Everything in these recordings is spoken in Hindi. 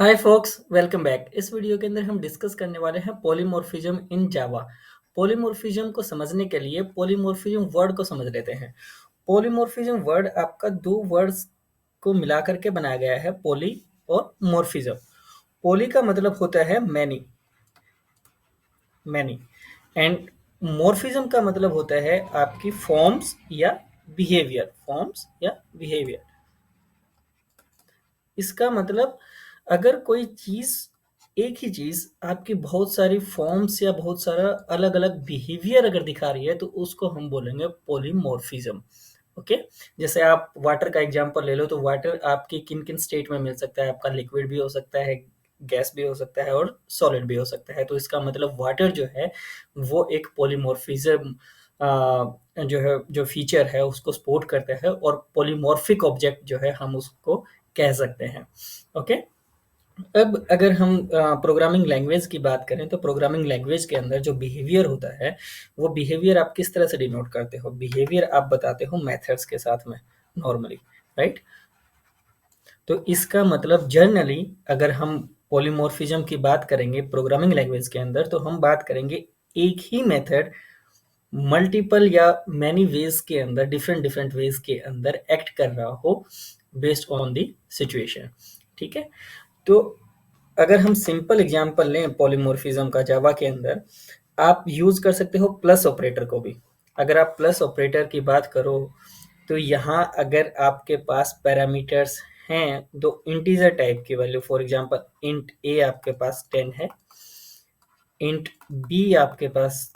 हाय फोक्स, वेलकम बैक। इस वीडियो के अंदर हम डिस्कस करने वाले हैं पॉलीमॉर्फिज्म इन जावा। पॉलीमॉर्फिज्म को समझने के लिए पॉलीमॉर्फिज्म वर्ड को समझ लेते हैं। पॉलीमॉर्फिज्म वर्ड आपका दो वर्ड्स को मिला करके बनाया गया है, पॉली और मॉर्फिज्म। पॉली का मतलब होता है मैनी मैनी एंड मॉर्फिज्म का मतलब होता है आपकी फॉर्म्स या बिहेवियर। इसका मतलब अगर कोई चीज़ एक ही चीज़ आपकी बहुत सारी फॉर्म्स या बहुत सारा अलग-अलग बिहेवियर अगर दिखा रही है, तो उसको हम बोलेंगे पॉलीमॉर्फिज्म। ओके? जैसे आप वाटर का एग्ज़ाम्पल ले लो, तो वाटर आपकी किन-किन स्टेट में मिल सकता है? आपका लिक्विड भी हो सकता है, गैस भी हो सकता है और सॉलिड भी हो सकता है। तो इसका मतलब वाटर जो है, वो एक पॉलीमॉर्फिज्म जो है, जो फीचर है उसको सपोर्ट करता है, और पॉलीमॉर्फिक ऑब्जेक्ट जो है हम उसको कह सकते हैं। ओके। अब अगर हम प्रोग्रामिंग लैंग्वेज की बात करें, तो प्रोग्रामिंग लैंग्वेज के अंदर जो बिहेवियर होता है, वो बिहेवियर आप किस तरह से डिनोट करते हो? बिहेवियर आप बताते हो मेथड्स के साथ में, नॉर्मली, राइट? तो इसका मतलब जनरली अगर हम पॉलीमॉर्फिज्म की बात करेंगे प्रोग्रामिंग लैंग्वेज के अंदर, तो हम बात करेंगे एक ही मेथड मल्टीपल या मैनी वेज के अंदर, डिफरेंट डिफरेंट वेज के अंदर एक्ट कर रहा हो बेस्ड ऑन द सिचुएशन। ठीक है? तो अगर हम सिंपल एग्जांपल लें पॉलीमॉर्फिज्म का जावा के अंदर, आप यूज कर सकते हो प्लस ऑपरेटर को भी। अगर आप प्लस ऑपरेटर की बात करो, तो यहाँ अगर आपके पास पैरामीटर्स हैं, दो इंटीजर टाइप की वैल्यू, फॉर एग्जांपल इंट ए आपके पास 10 है, इंट बी आपके पास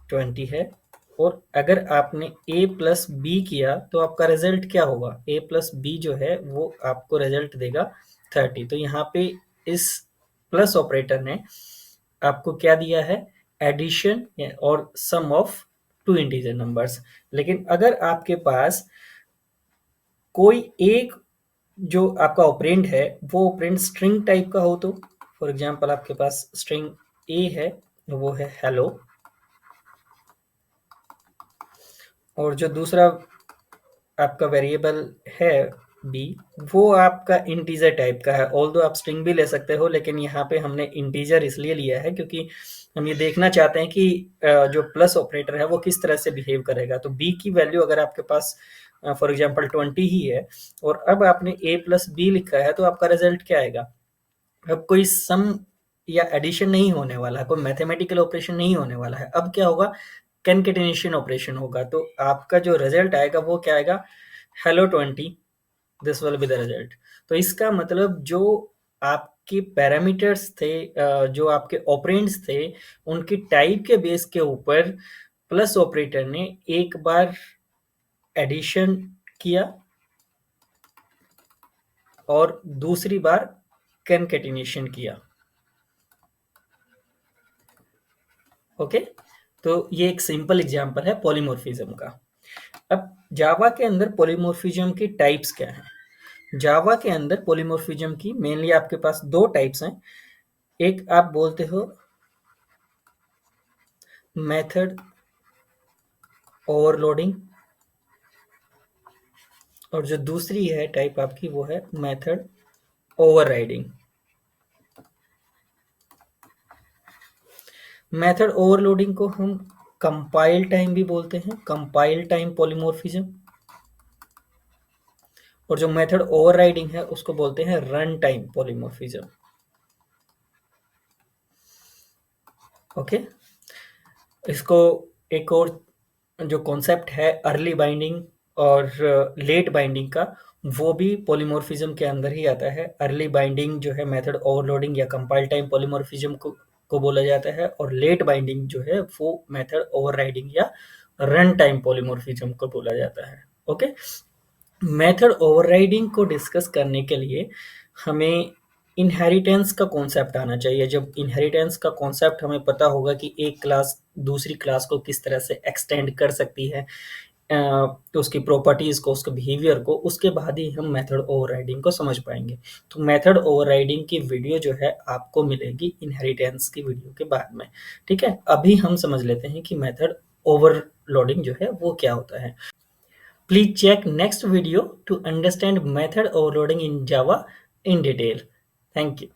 20 है, और अगर आपने a प्लस बी किया, तो आपका रिजल्ट क्या होगा? a प्लस बी जो है वो आपको रिजल्ट देगा 30। तो यहाँ पे इस प्लस ऑपरेटर ने आपको क्या दिया है? एडिशन और सम ऑफ टू इंटीजर नंबर्स। लेकिन अगर आपके पास कोई एक जो आपका ऑपरेंड है, वो ऑपरेंड स्ट्रिंग टाइप का हो, तो फॉर एग्जांपल आपके पास स्ट्रिंग ए है, वो है हेलो, और जो दूसरा आपका वेरिएबल है बी, वो आपका इंटीजर टाइप का है। ऑल्दो आप स्ट्रिंग भी ले सकते हो, लेकिन यहाँ पे हमने इंटीजर इसलिए लिया है क्योंकि हम ये देखना चाहते हैं कि जो प्लस ऑपरेटर है वो किस तरह से बिहेव करेगा। तो बी की वैल्यू अगर आपके पास फॉर एग्जांपल 20 ही है, और अब आपने ए प्लस बी लिखा है, तो आपका रिजल्ट क्या आएगा? अब कोई सम या एडिशन नहीं होने वाला है, कोई मैथमेटिकल ऑपरेशन नहीं होने वाला है। अब क्या होगा? कॉन्केटेनेशन ऑपरेशन होगा। तो आपका जो रिजल्ट आएगा वो क्या आएगा? Hello 20, this will be the result. तो इसका मतलब जो आपके पैरामीटर्स थे, जो आपके ऑपरेंड्स थे, उनकी टाइप के बेस के ऊपर प्लस ऑपरेटर ने एक बार एडिशन किया और दूसरी बार कॉन्केटेनेशन किया। ओके? तो ये एक सिंपल एग्जांपल है पॉलीमॉर्फिज्म का। अब जावा के अंदर पॉलीमॉर्फिज्म की टाइप्स क्या हैं? जावा के अंदर पॉलीमॉर्फिज्म की मेनली आपके पास दो टाइप्स हैं। एक आप बोलते हो मेथड ओवरलोडिंग, और जो दूसरी है टाइप आपकी, वो है मेथड ओवरराइडिंग। मेथड ओवरलोडिंग को हम कंपाइल टाइम भी बोलते हैं, कंपाइल टाइम पॉलीमॉर्फिज्म, और जो मेथड ओवरराइडिंग है उसको बोलते हैं रन टाइम पॉलीमॉर्फिज्म। ओके? इसको एक और जो कॉन्सेप्ट है अर्ली बाइंडिंग और लेट बाइंडिंग का, वो भी पॉलीमॉर्फिज्म के अंदर ही आता है। अर्ली बाइंडिंग जो है मेथड ओवरलोडिंग या कंपाइल टाइम पॉलीमॉर्फिज्म को बोला जाता है, और लेट बाइंडिंग जो है वो मेथड ओवरराइडिंग या रन टाइम पॉलीमॉर्फिज्म को बोला जाता है। ओके? मेथड ओवरराइडिंग को डिस्कस करने के लिए हमें इनहेरिटेंस का कॉन्सेप्ट आना चाहिए। जब इनहेरिटेंस का कॉन्सेप्ट हमें पता होगा कि एक क्लास दूसरी क्लास को किस तरह से एक्सटेंड कर सकती है, तो उसकी प्रॉपर्टीज को, उसके बिहेवियर को, उसके बाद ही हम मेथड ओवरराइडिंग को समझ पाएंगे। तो मेथड ओवरराइडिंग की वीडियो जो है आपको मिलेगी इनहेरिटेंस की वीडियो के बाद में। ठीक है? अभी हम समझ लेते हैं कि मेथड ओवरलोडिंग जो है वो क्या होता है। Please check next video to understand method overloading in Java in detail. Thank you.